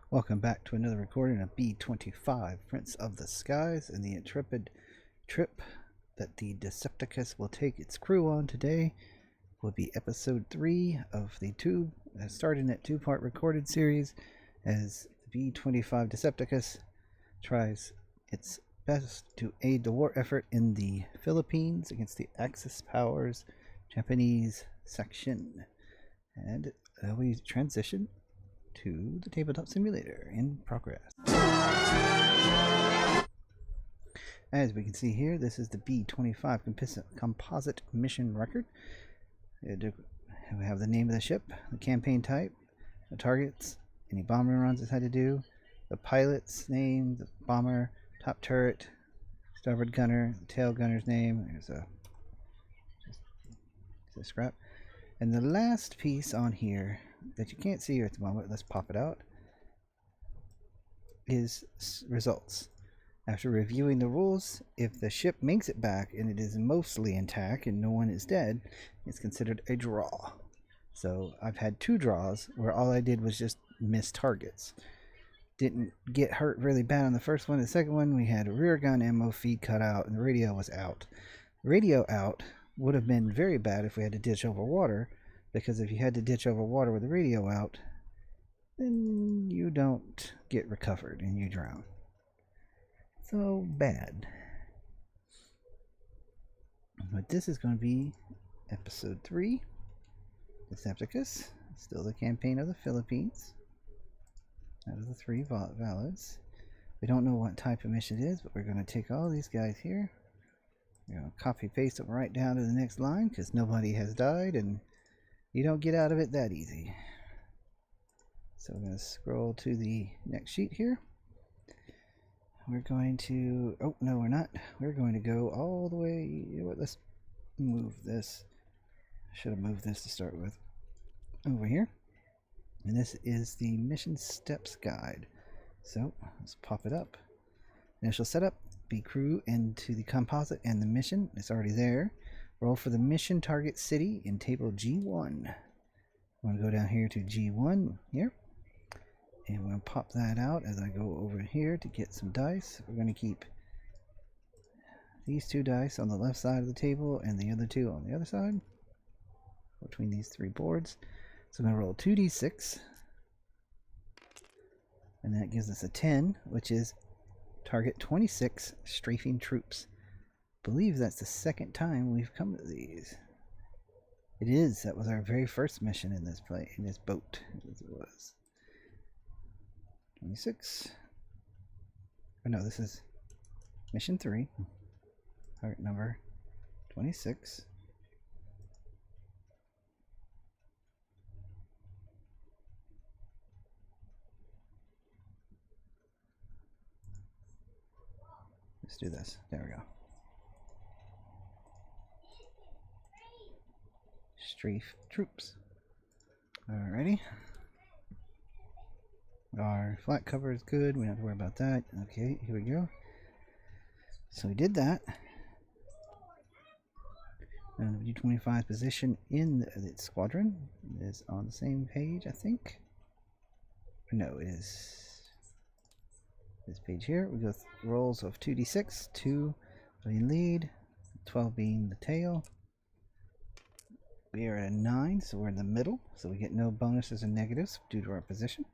Welcome back to another recording of B-25, Prince of the Skies, and the intrepid trip that the Decepticus will take its crew on today will be episode 3 of the starting at two-part recorded series as the B-25 Decepticus tries its best to aid the war effort in the Philippines against the Axis powers Japanese section. And we transition to the tabletop simulator in progress. As we can see here, this is the B-25 composite mission record. We have the name of the ship, the campaign type, the targets, any bomber runs it's had to do, the pilot's name, the bomber, top turret, starboard gunner, tail gunner's name. There's a scrap. And the last piece on here that you can't see here at the moment, let's pop it out, is results. After reviewing the rules, if the ship makes it back and it is mostly intact and no one is dead, it's considered a draw. So I've had 2 draws where all I did was just miss targets. Didn't get hurt really bad on the first one. The second one, we had a rear gun ammo feed cut out and the radio was out. Radio out would have been very bad if we had to ditch over water, because if you had to ditch over water with the radio out, then you don't get recovered and you drown. So bad. But this is going to be episode 3, Decipticus, still the campaign of the Philippines, out of the 3 valids. We don't know what type of mission it is, but we're going to take all these guys here. We're going to copy paste them right down to the next line because nobody has died and you don't get out of it that easy. So we're going to scroll to the next sheet here. We're going to, oh no we're not, we're going to go all the way, you know what, let's move this. I should have moved this to start with. Over here. And this is the mission steps guide. So let's pop it up. Initial setup, be crew into the composite and the mission. It's already there. Roll for the mission target city in table G1. I'm going to go down here to G1 here. And we're going to pop that out as I go over here to get some dice. We're going to keep these 2 dice on the left side of the table and the other 2 on the other side between these 3 boards. So I'm going to roll 2d6. And that gives us a 10, which is target 26 strafing troops. I believe that's the second time we've come to these. It is. That was our very first mission in this boat, as it was. 26. Oh no, this is mission 3. Target number 26. Let's do this. There we go. Strafe troops. Alrighty. Our flat cover is good. We don't have to worry about that. Okay, here we go. So we did that. And the B-25 position in the squadron is on the same page, I think. No, it is this page here. We go rolls of 2d6, 2 being lead, 12 being the tail. We are at a 9, so we're in the middle, so we get no bonuses and negatives due to our position.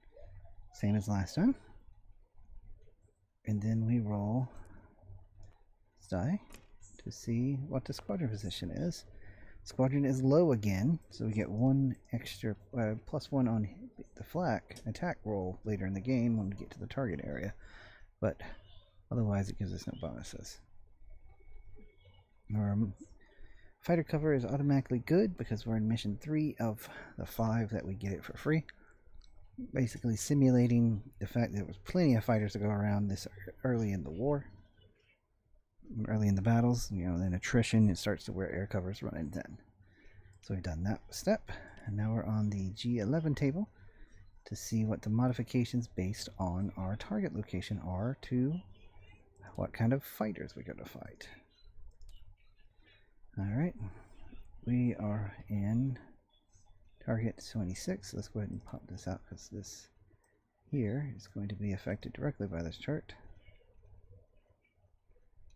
Same as last time. And then we roll this die to see what the squadron position is. Squadron is low again, so we get 1 extra, +1 on the flak attack roll later in the game when we get to the target area. But otherwise it gives us no bonuses. Our fighter cover is automatically good because we're in mission 3 of the 5 that we get it for free. Basically simulating the fact that there was plenty of fighters to go around this early in the war. Early in the battles, you know, then attrition, it starts to where air covers run in then. So we've done that step, and now we're on the G11 table to see what the modifications based on our target location are to what kind of fighters we're going to fight. Alright, we are in target 26. Let's go ahead and pop this out because this here is going to be affected directly by this chart.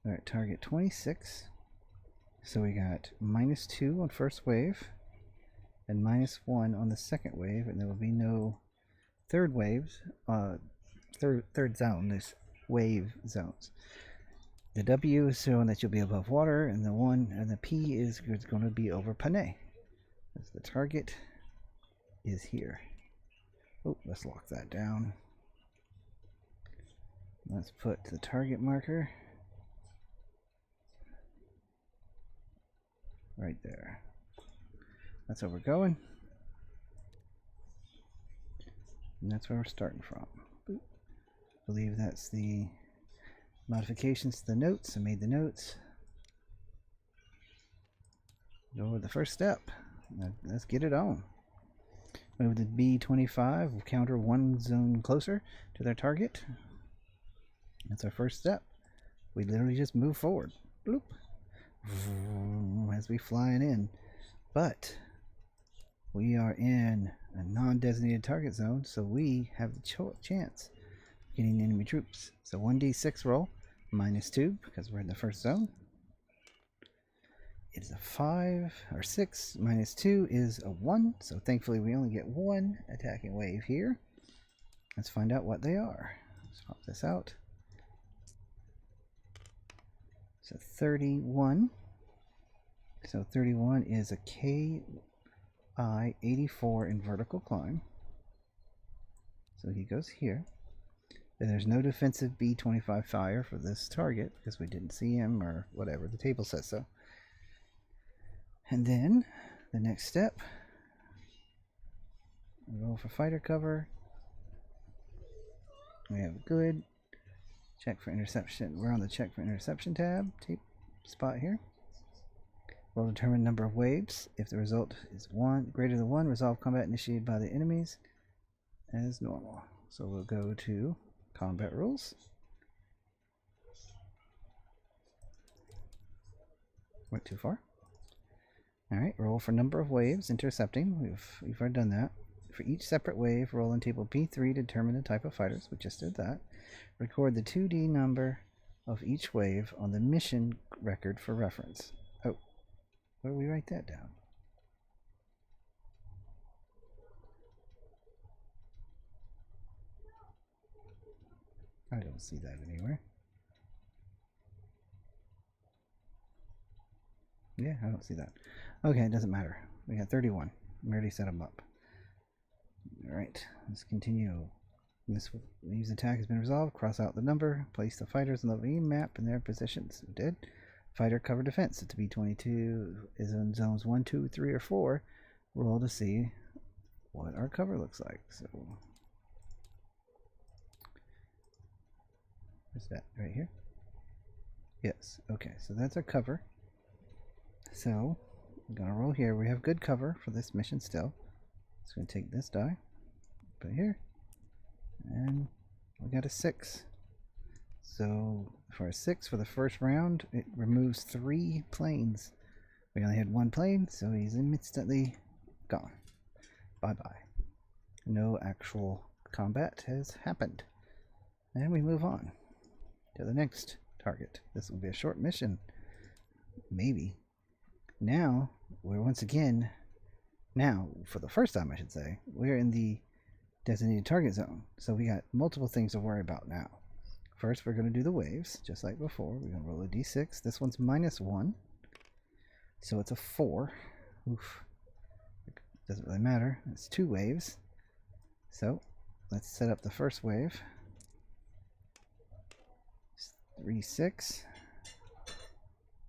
Alright, target 26. So we got -2 on first wave and -1 on the second wave, and there will be no third waves, third zone. There's wave zones. The W is showing that you'll be above water, and the P is going to be over Panay. As the target is here. Oh, let's lock that down. Let's put the target marker right there. That's where we're going. And that's where we're starting from. Boop. I believe that's the modifications to the notes. I made the notes. Go with the first step. Now, let's get it on. Move the B-25. We'll counter one zone closer to their target. That's our first step. We literally just move forward. Bloop. As we flying in. But we are in a non-designated target zone, so we have the chance of getting enemy troops. So 1d6 roll, -2 because we're in the first zone. It's a 5 or 6. -2 is a 1. So thankfully we only get one attacking wave here. Let's find out what they are. Let's pop this out. So 31. So 31 is a KI 84 in vertical climb. So he goes here. And there's no defensive B-25 fire for this target because we didn't see him or whatever. The table says so. And then the next step, roll for fighter cover. We have good. Check for interception. We're on the check for interception tab. Tape spot here. We'll determine number of waves. If the result is greater than 1, resolve combat initiated by the enemies as normal. So we'll go to combat rules. Went too far. Alright, roll for number of waves, intercepting. We've already done that. For each separate wave, roll in table P3 to determine the type of fighters. We just did that. Record the 2D number of each wave on the mission record for reference. Oh, where do we write that down? I don't see that anywhere. Yeah, I don't see that. Okay, it doesn't matter. We got 31. We already set them up. Alright, let's continue. This use attack has been resolved. Cross out the number. Place the fighters on the V map in their positions. We did. Fighter cover defense. It's B-22 is in zones 1, 2, 3, or 4. Roll to see what our cover looks like. So, where's that? Right here? Yes. Okay, so that's our cover. So, I'm going to roll here. We have good cover for this mission still. So, I'm going to take this die, put it here, and we got a 6. So, for a 6 for the first round, it removes 3 planes. We only had 1 plane, so he's instantly gone. Bye-bye. No actual combat has happened. And we move on to the next target. This will be a short mission. Maybe. Now, we're once again, for the first time I should say, we're in the designated target zone. So we got multiple things to worry about now. First, we're going to do the waves, just like before. We're going to roll a d6. This one's -1. So it's a 4. Oof. Doesn't really matter. It's 2 waves. So let's set up the first wave. 3, 6.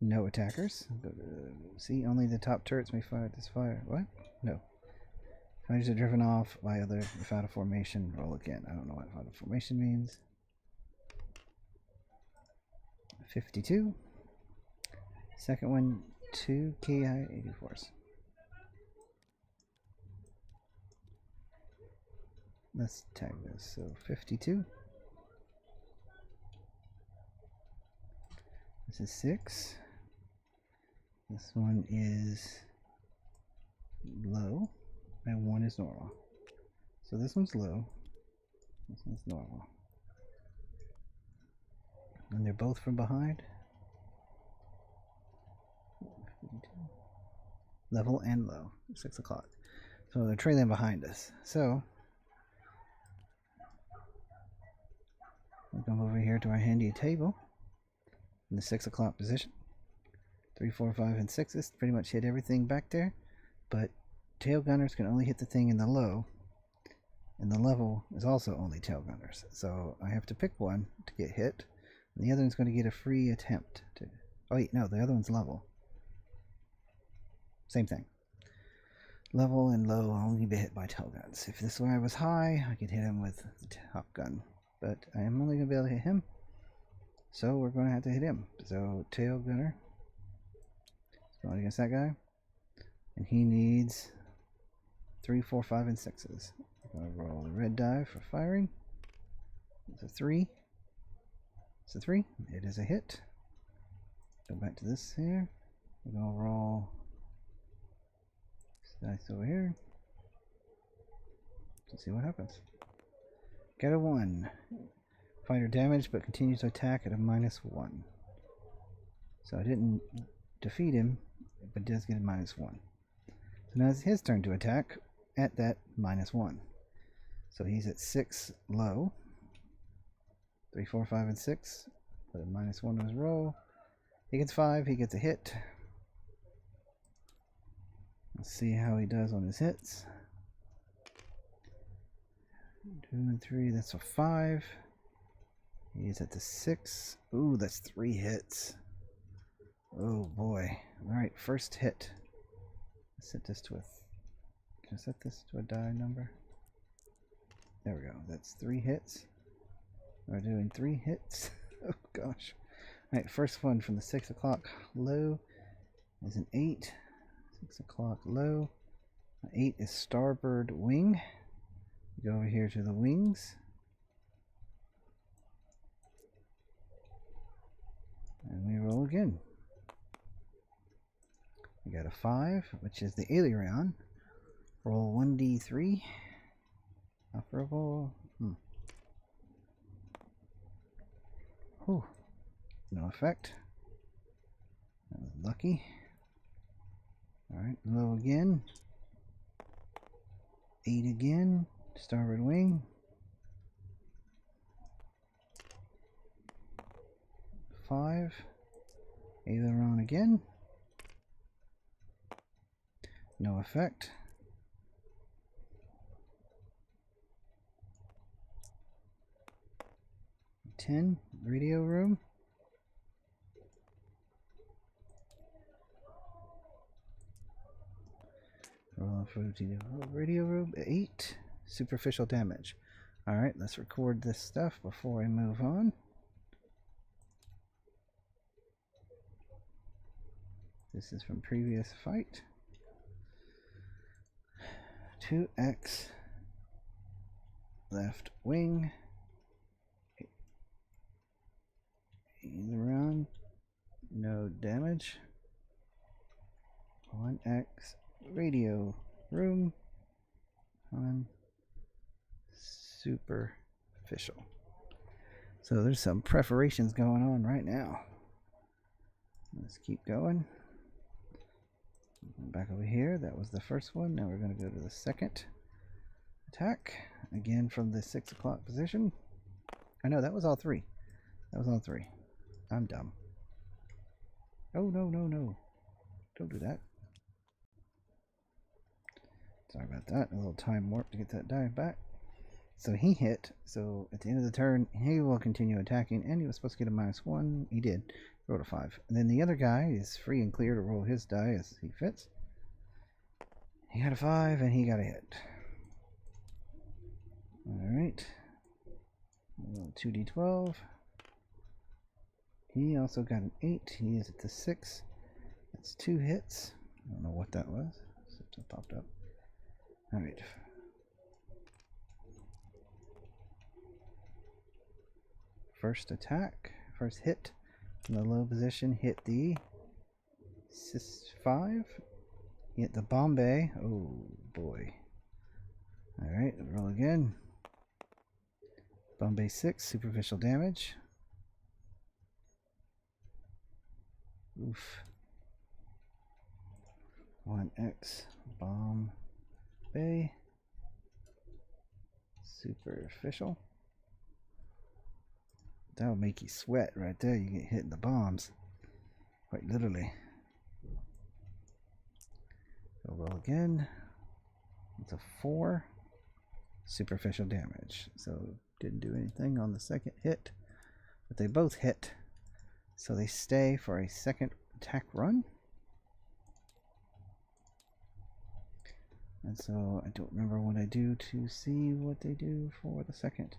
No attackers. Go to, see, only the top turrets may fire this fire. What? No. Fighters are driven off by other without a formation. Roll again. I don't know what without a formation means. 52. Second one, 2 KI-84s. Let's tag this. So 52. This is 6. This one is low, and 1 is normal. So this one's low. This normal. And they're both from behind. Level and low. 6 o'clock. So they're trailing behind us. So we'll come over here to our handy table in the 6 o'clock position. 3, 4, 5, and 6s pretty much hit everything back there, but tail gunners can only hit the thing in the low, and the level is also only tail gunners. So I have to pick one to get hit, and the other one's going to get a free attempt to. Oh wait, no, the other one's level. Same thing. Level and low only be hit by tail guns. If this guy was high, I could hit him with the top gun, but I am only going to be able to hit him, so we're going to have to hit him. So tail gunner going against that guy, and he needs 3, 4, 5, and 6s. I'm going to roll the red die for firing. It's a 3. It's a 3. It is a hit. Go back to this here. We're going to roll this dice over here. Let's see what happens. Get a 1. Fighter damage, but continues to attack at a -1. So I didn't defeat him, but does get a -1. So now it's his turn to attack at that -1. So he's at 6 low. 3, 4, 5, and 6. Put a -1 on his roll. He gets 5. He gets a hit. Let's see how he does on his hits. 2 and 3. That's a 5. He's at the 6. Ooh, that's 3 hits. Oh boy. Alright, first hit. Let's set this to a. Can I set this to a die number? There we go. That's 3 hits. We're doing 3 hits. Oh gosh. Alright, first one from the 6 o'clock low is an 8. 6 o'clock low. 8 is starboard wing. Go over here to the wings. And we roll again. We got a 5, which is the aileron. Roll 1d3. Operable. Whew. No effect. That was lucky. Alright, low again. 8 again. Starboard wing. 5. Aileron again. No effect. 10. Radio room. Roll for radio room. 8. Superficial damage. Alright, let's record this stuff before I move on. This is from previous fight. 2x left wing. Around, no damage. 1x radio room on superficial. So there's some preparations going on right now. Let's keep going. Back over here, that was the first one. Now we're going to go to the second attack. Again from the 6 o'clock position. I know, that was all 3. That was all 3. I'm dumb. Oh, no, no, no. Don't do that. Sorry about that. A little time warp to get that die back. So he hit. So at the end of the turn, he will continue attacking. And he was supposed to get a -1. He did. Rolled a 5. And then the other guy is free and clear to roll his die as he fits. He got a 5 and he got a hit. Alright. 2d12. He also got an 8. He is at the 6. That's 2 hits. I don't know what that was. Something popped up. Alright. First attack. First hit. In the low position. Hit the 5. Hit the Bombay. Oh boy. Alright. Roll again. Bombay 6, superficial damage. Oof. 1x, bomb bay, superficial. That'll make you sweat right there. You get hit in the bombs. Quite literally. Go roll again. It's a 4. Superficial damage. So didn't do anything on the second hit. But they both hit. So they stay for a second attack run. And so I don't remember what I do to see what they do for the second.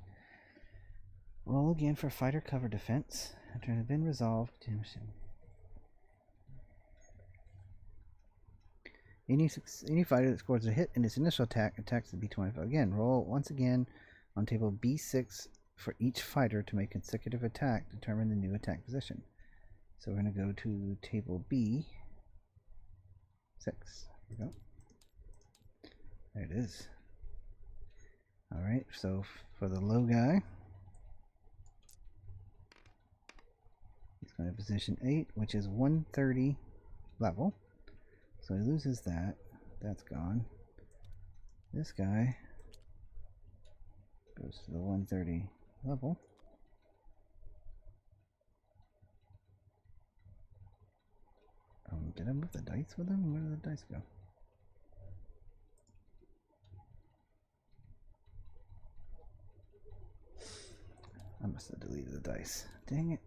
Roll again for fighter cover defense. After it has been resolved. Any fighter that scores a hit in its initial attack attacks the B-25 again. Roll once again on table B6 for each fighter to make consecutive attack. Determine the new attack position. So we're going to go to table B6. There we go. There it is. Alright, so for the low guy, he's going to position 8, which is 130 level. So he loses that. That's gone. This guy goes to the 130 level. Did I move the dice with him? Where did the dice go? I must have deleted the dice. Dang it.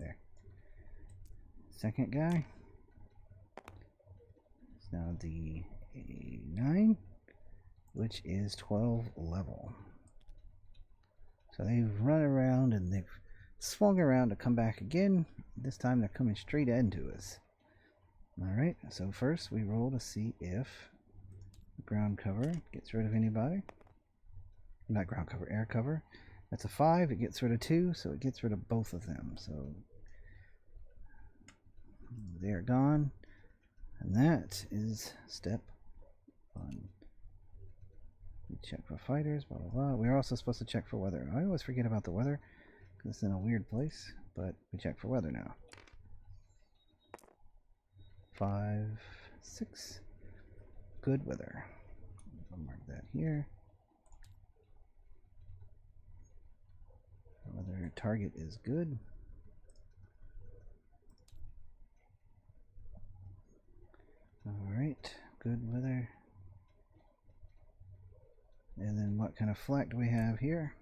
There. Second guy. It's now the 9, which is 12 level. So they've run around and they've swung around to come back again. This time they're coming straight into us. Alright, so first we roll to see if ground cover gets rid of anybody. Not ground cover, air cover. That's a 5, it gets rid of 2, so it gets rid of both of them. So they're gone. And that is step 1. We check for fighters, blah blah blah. We're also supposed to check for weather. I always forget about the weather because it's in a weird place, but we check for weather now. 5, 6. Good weather. I'll mark that here. Weather target is good. Alright, good weather. And then what kind of flak do we have here?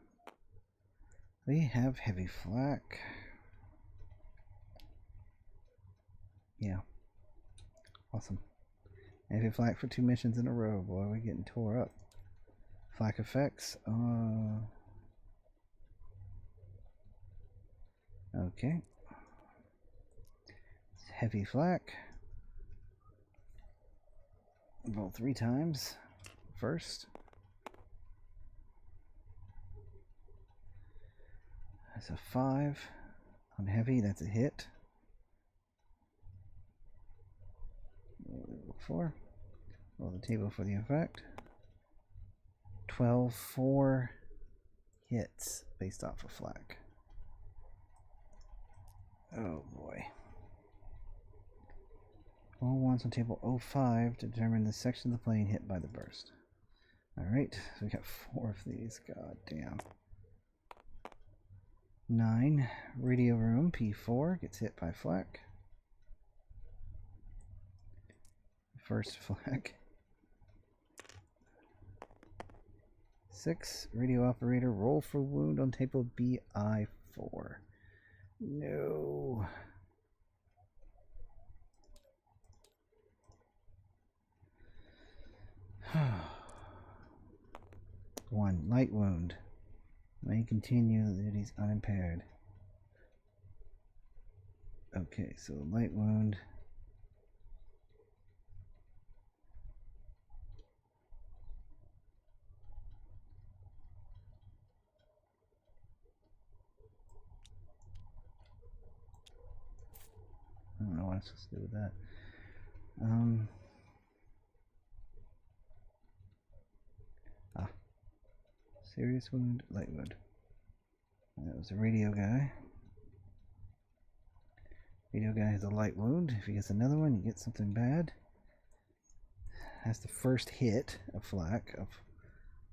We have heavy flak. Yeah. Awesome. Heavy flak for 2 missions in a row. Boy, we're getting tore up. Flak effects. Okay. It's heavy flak. Roll 3 times. First. That's a 5. On heavy, that's a hit. 4. Roll the table for the effect. 12, 4 hits based off of flak. Oh boy. Roll once on table 05 to determine the section of the plane hit by the burst. Alright, so we got 4 of these. God damn. 9. Radio room P4 gets hit by flak. First flak. 6. Radio operator roll for wound on table BI4. No. One light wound. May continue that he's unimpaired. Okay, so light wound. I don't know what I'm supposed to do with that. Serious wound, light wound. That was a radio guy. Radio guy has a light wound. If he gets another one, he gets something bad. That's the first hit of flak of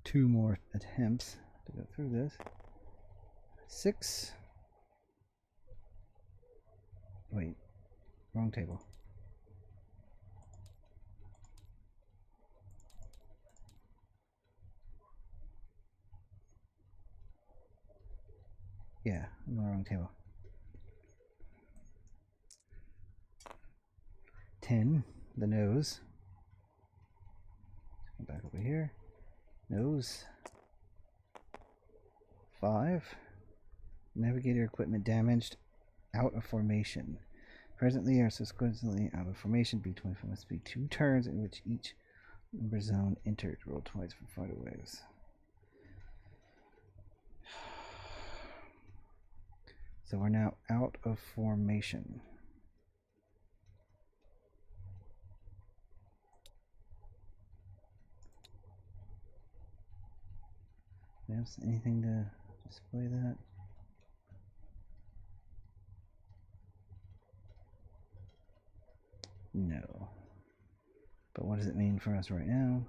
2 more attempts to go through this. 6. Wait, wrong table. Yeah, I'm on the wrong table. 10, the nose. Come back over here. Nose. 5. Navigator equipment damaged. Out of formation. Presently or subsequently out of formation. B-25 must be 2 turns in which each number zone entered. Roll twice for fighter waves. So we're now out of formation. There's anything to display that? No. But what does it mean for us right now?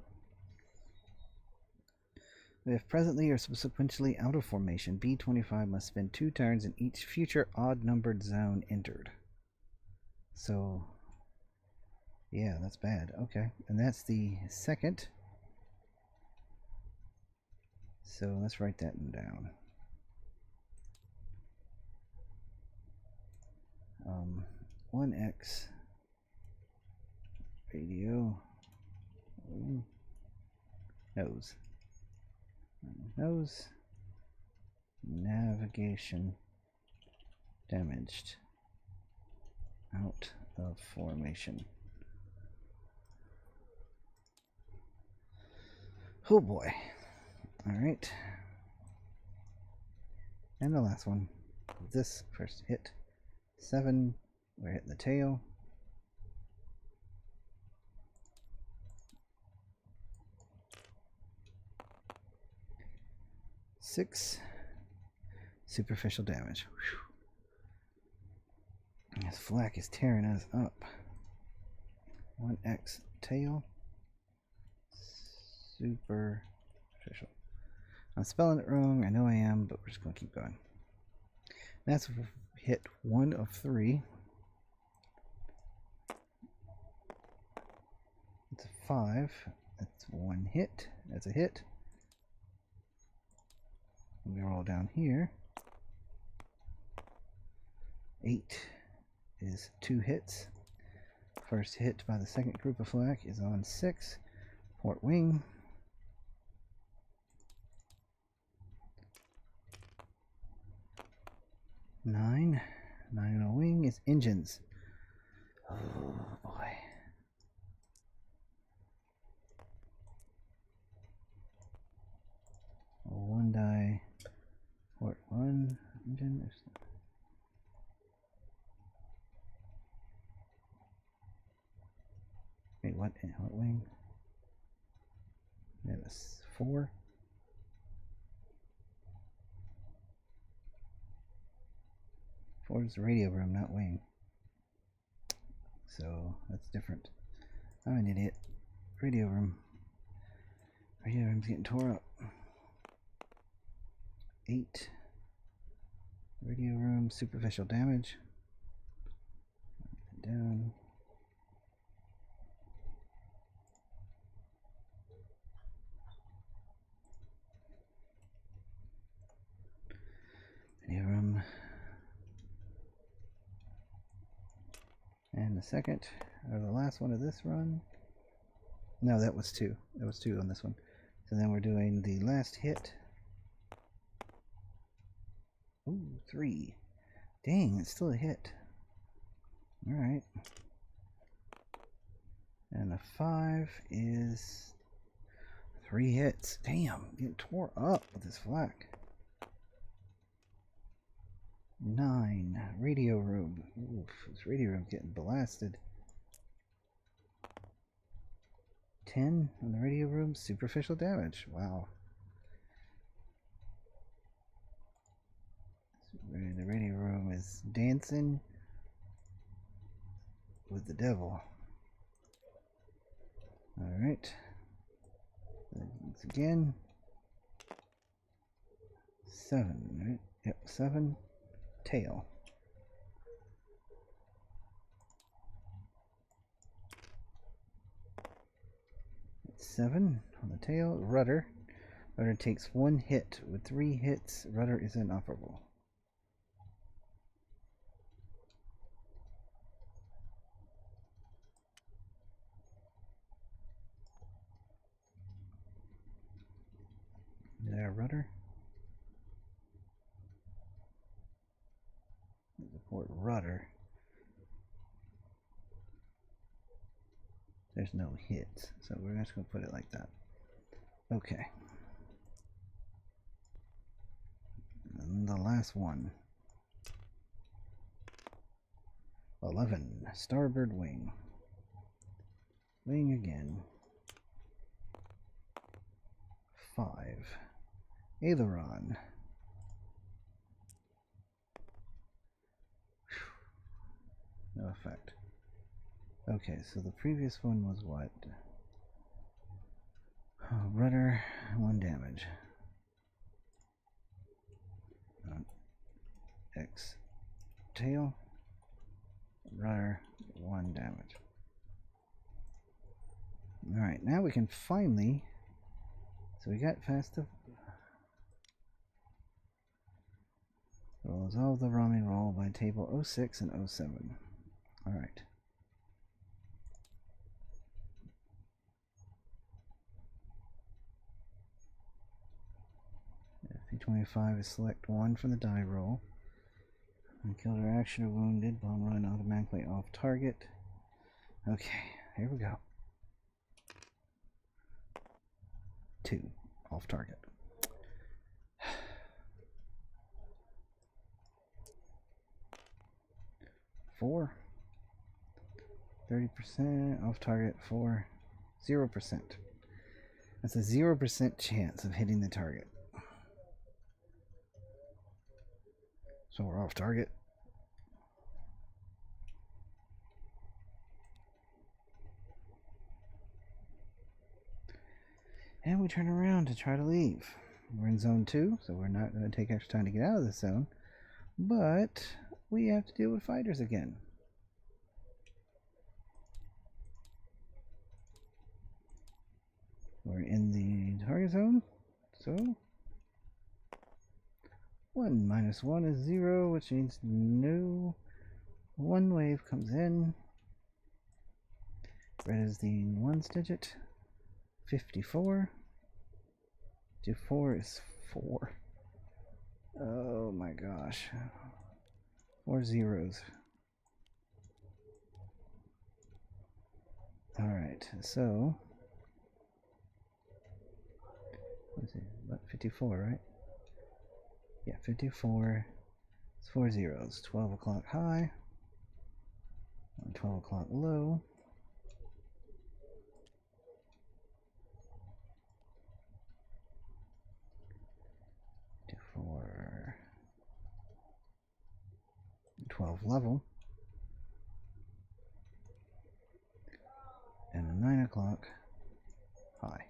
If presently or subsequently out of formation, B-25 must spend 2 turns in each future odd-numbered zone entered. So, yeah, that's bad. Okay, and that's the second. So let's write that down. 1x radio nose. Nose navigation damaged out of formation. Oh boy. All right. And the last one. This first hit. 7. We're hitting the tail. 6. Superficial damage. Whew. This flak is tearing us up. 1x tail. Superficial. I'm spelling it wrong. I know I am, but we're just going to keep going. That's hit 1 of 3. It's a 5. That's 1 hit. That's a hit. We roll down here. 8 is 2 hits. First hit by the second group of flak is on 6. Port wing. 9. 9 on a wing is engines. Oh boy. One die. Port 1 engine. Wait, what? What wing? Yeah, that's 4. Four is the radio room, not wing. So that's different. I'm an idiot. Radio room. Radio room's getting tore up. 8. Radio room, superficial damage. Down. Radio room. And the second, or the last one of this run. No, that was 2. That was 2 on this one. So then we're doing the last hit. Ooh, 3. Dang, it's still a hit. Alright. And the 5 is 3 hits. Damn, getting tore up with this flak. 9. Radio room. Oof, this radio room getting blasted. 10 on the radio room. Superficial damage. Wow. The radio room is dancing with the devil. Alright. Once again. 7, right? Yep, 7. Tail. It's 7 on the tail. Rudder. Rudder takes 1 hit. With 3 hits, rudder is inoperable. There, rudder. Support rudder. There's no hits, so we're just going to put it like that. Okay. And the last one. 11. Starboard wing. Wing again. 5. Aileron. No effect. Okay, so the previous one was what? Oh, rudder, 1 damage. X tail. Rudder, 1 damage. Alright, now we can finally... So we got past the... We'll resolve the roaming roll by table 06 and 07. Alright. B-25 is select 1 from the die roll. When killed or action or wounded, bomb run automatically off target. Okay, here we go. 2 off target. 4. 30% off target. 4. 0%. That's a 0% chance of hitting the target. So we're off target. And we turn around to try to leave. We're in zone 2, so we're not going to take extra time to get out of this zone. But we have to deal with fighters again. We're in the target zone, so 1 minus 1 is 0, which means no 1 wave comes in. Red is the 1's digit. 54. 54 is 4. Oh my gosh. 4 zeros. Alright, so let's see, what, 54, right? Yeah, 54. It's 4 zeros. 12 o'clock high. 12 o'clock low. For 12 level. And 9 o'clock high.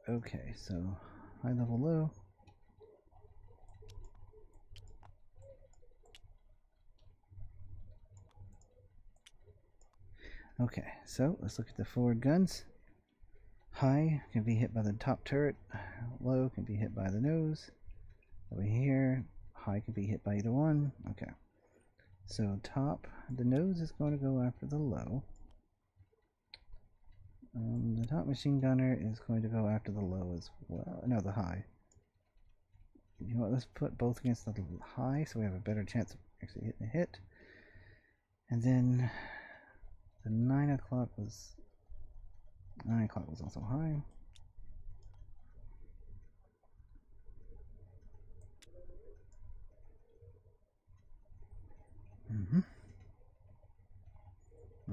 Okay, so high level low. Okay, so let's look at the forward guns. High can be hit by the top turret. Low can be hit by the nose. Over here, high can be hit by either one. Okay. So top, the nose is going to go after the low. The top machine gunner is going to go after the low as well. No, the high. You know what? Let's put both against the high so we have a better chance of actually hitting a hit. And then the 9 o'clock was also high.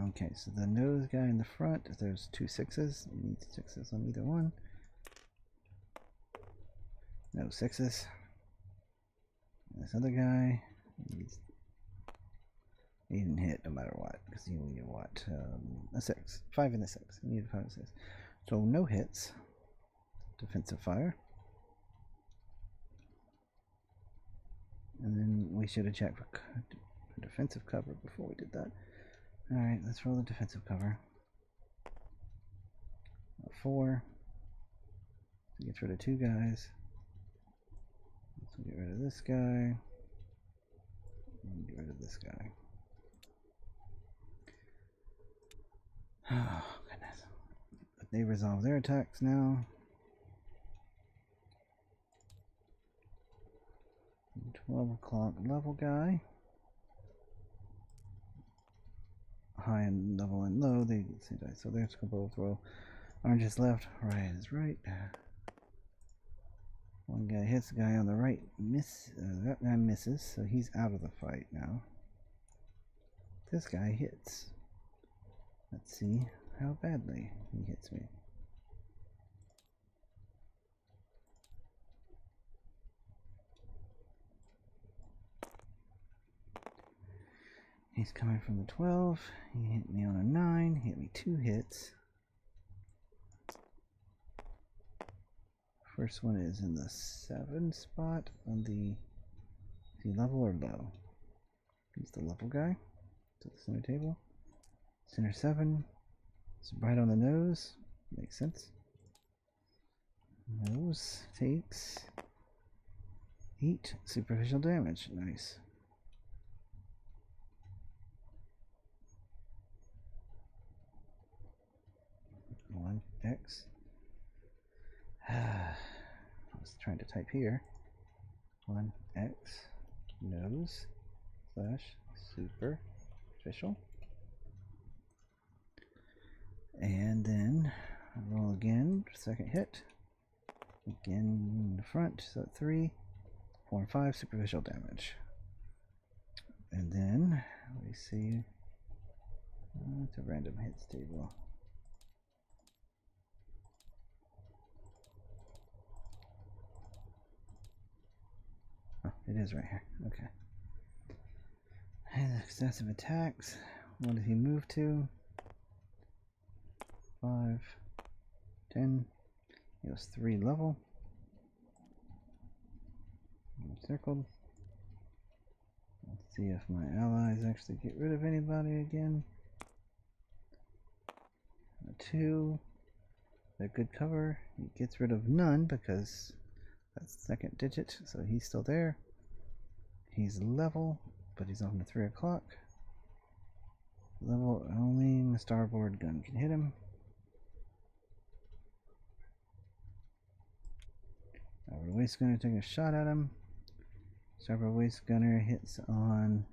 Okay, so the nose guy in the front, there's 2 6s. You need 6s on either one. No 6s. This other guy, he didn't hit no matter what, because you need what? A 6. 5 and a 6. You need a 5 and 6. So no hits. Defensive fire. And then we should have checked for defensive cover before we did that. Alright, let's roll the defensive cover. 4. So gets rid of 2 guys. Let's get rid of this guy. And get rid of this guy. Oh, goodness. But they resolve their attacks now. 12 o'clock level guy. High and level and low, they see dice. So there's both roll. Orange is left, right is right. One guy hits the guy on the right. That guy misses, so he's out of the fight now. This guy hits. Let's see how badly he hits me. He's coming from the 12. He hit me on a 9. He hit me 2 hits. First one is in the 7 spot on the. Is he level or low? He's the level guy. To the center table. Center 7. It's right on the nose. Makes sense. Nose takes 8 superficial damage. Nice. One X. I was trying to type here. 1x nose / superficial. And then roll again. Second hit. Again in the front. So 3, 4, and 5 superficial damage. And then we see it's a random hits table. Oh, it is right here. Okay. And excessive attacks. What did he move to? 5, 10. He was 3 level. Circled. Let's see if my allies actually get rid of anybody again. 2. A good cover. He gets rid of none because that's the second digit, so he's still there. He's level, but he's on the 3 o'clock. Level only my starboard gun can hit him. Our waist gunner taking a shot at him. Starboard waist gunner hits on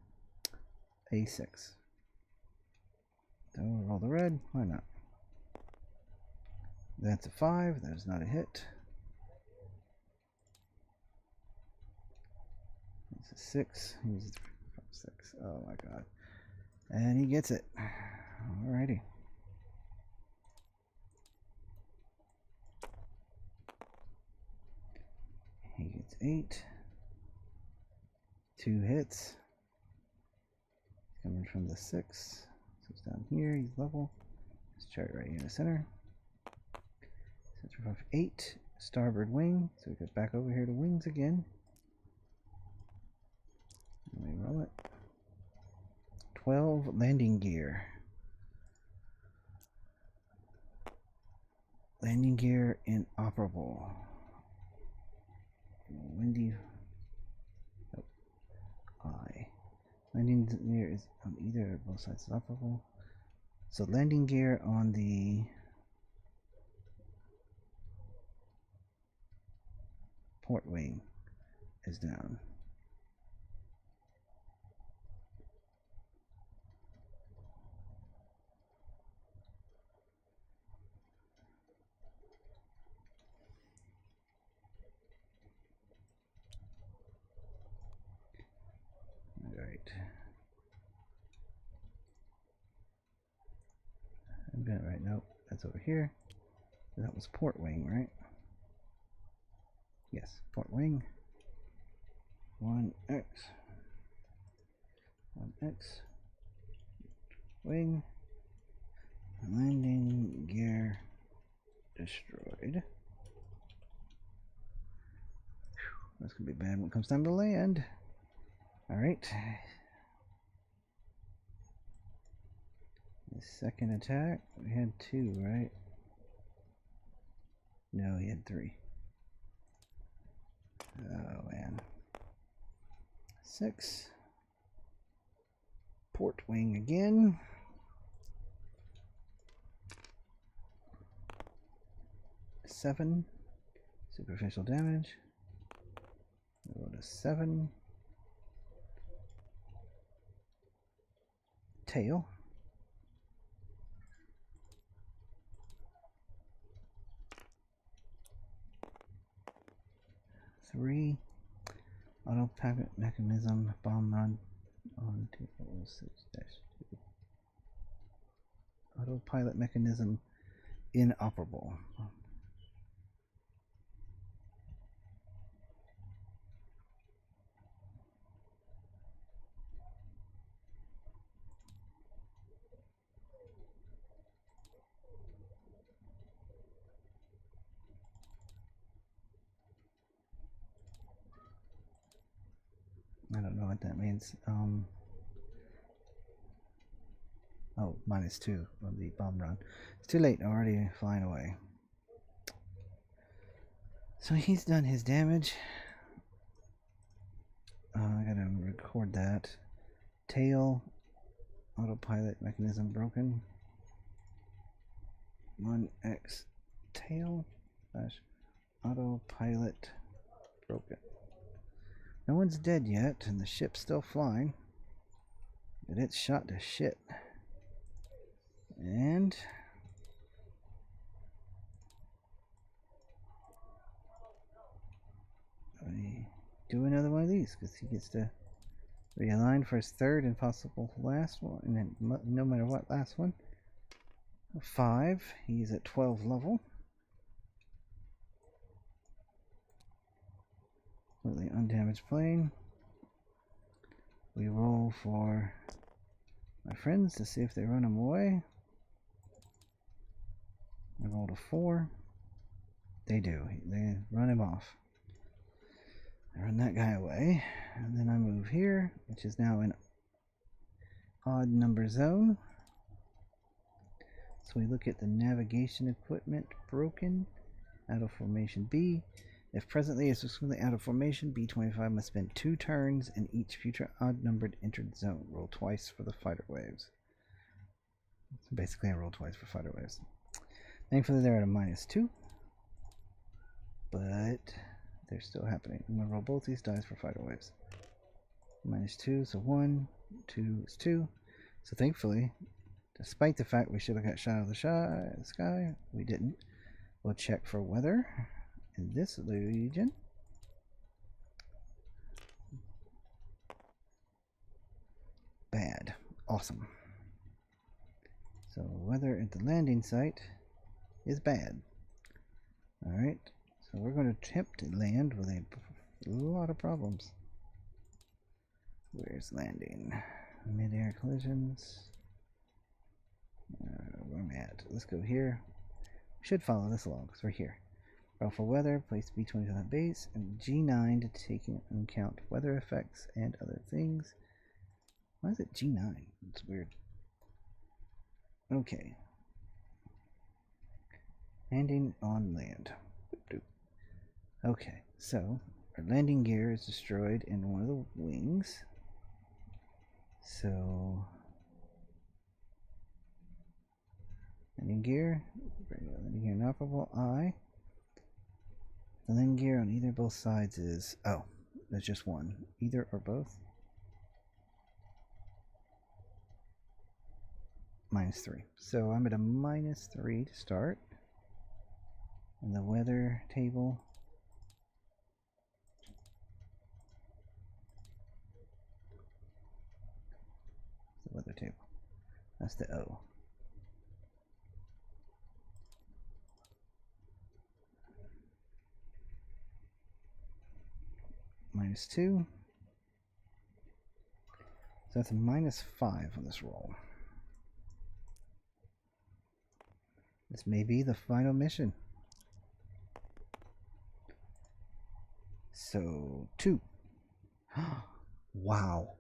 A6. Don't roll the red, why not? That's a 5, that is not a hit. It's a 6, he's 6, oh my god. And he gets it. Alrighty. He gets 8. 2 hits. Coming from the 6. So it's down here, he's level. Let's chart right here in the center. Center of 8. Starboard wing. So we go back over here to wings again. Let me roll it. 12 landing gear. Landing gear inoperable. Windy. Oh, I. Landing gear is on either or both sides operable. So landing gear on the port wing is down. Alright. I'm doing it right. Nope, that's over here. That was port wing, right? Yes, port wing. 1x. 1x. Wing. Landing gear destroyed. That's gonna be bad when it comes time to land. Alright. The second attack, we had 2, right? No, he had 3. Oh man. 6. Port wing again. 7. Superficial damage. Go to 7. Tail. 3. Autopilot mechanism bomb run on 206-2. Autopilot mechanism inoperable. I don't know what that means. Oh, -2 on the bomb run. It's too late, already flying away. So he's done his damage. I gotta record that. Tail, autopilot mechanism broken. 1x tail / autopilot broken. No one's dead yet, and the ship's still flying. But it's shot to shit. And I do another one of these because he gets to realign for his third and possible last one, and then no matter what, last one. 5. He's at 12 level. Completely undamaged plane. We roll for my friends to see if they run him away. I rolled a 4. They do. They run him off. I run that guy away. And then I move here, which is now an odd number zone. So we look at the navigation equipment broken. Out of formation B. If presently is exclusively out of formation, B-25 must spend 2 turns in each future odd-numbered entered zone. Roll twice for the fighter waves. So basically, I roll twice for fighter waves. Thankfully, they're at a -2. But they're still happening. I'm going to roll both these dice for fighter waves. -2, so 1, 2 is 2. So thankfully, despite the fact we should have got shot out of the sky, we didn't. We'll check for weather in this region. Bad. Awesome. So weather at the landing site is bad. Alright, so we're going to attempt to land with a lot of problems. Where's landing? Mid-air collisions. Where am I at? Let's go here. We should follow this along because we're here. Roll for weather, place B-25 on base, and G9 to take into account weather effects and other things. Why is it G9? It's weird. Okay. Landing on land. Okay, so our landing gear is destroyed in one of the wings. So landing gear inoperable. The landing gear on either both sides is there's just one. Either or both. -3. So I'm at a -3 to start. And the weather table. The weather table. That's the O. -2. So that's a -5 on this roll. This may be the final mission. So 2. Wow.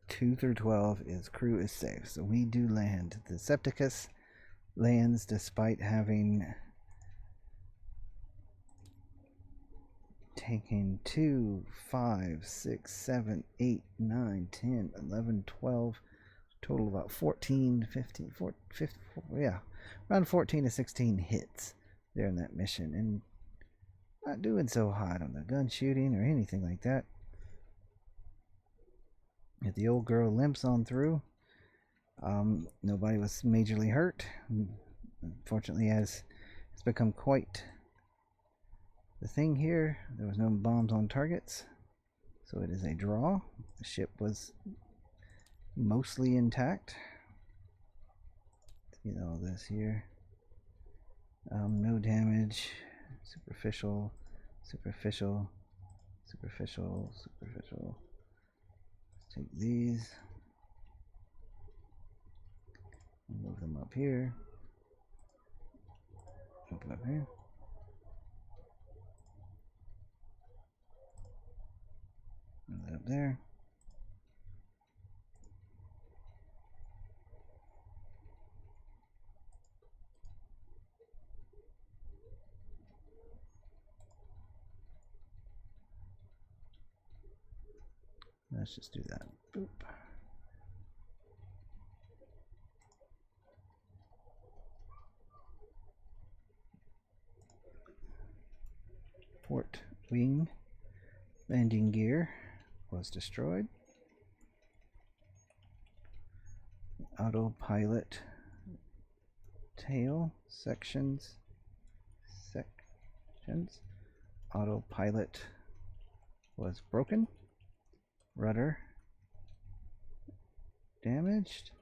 2 through 12 is crew is safe. So we do land. The Decepticus lands despite having taken 2, 5, 6, 7, 8, 9, 10, 11, 12, total about 14, 15, 15, yeah, around 14 to 16 hits there in that mission, and not doing so hot on the gun shooting or anything like that. If the old girl limps on through, nobody was majorly hurt. Unfortunately, as it's become quite the thing here, there was no bombs on targets, so it is a draw. The ship was mostly intact. Let's get all this here. No damage. Superficial, superficial, superficial, superficial. Let's take these. Move them up here. Open up here. Move that up there. Let's just do that. Boop. Port wing landing gear was destroyed. Autopilot tail sections. Autopilot was broken. Rudder damaged.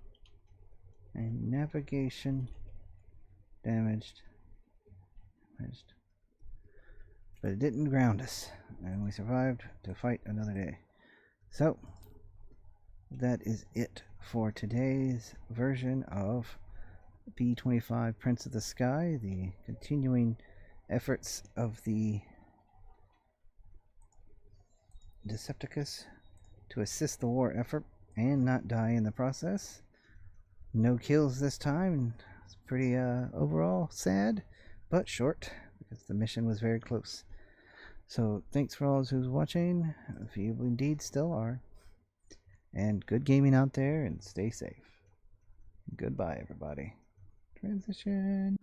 And navigation damaged. But it didn't ground us, and we survived to fight another day. So that is it for today's version of B-25 Prince of the Sky, the continuing efforts of the Decipticus to assist the war effort and not die in the process. No kills this time. It's pretty overall sad, but short, because the mission was very close. So thanks for all who's watching, if you indeed still are, and good gaming out there, and stay safe. Goodbye, everybody. Transition.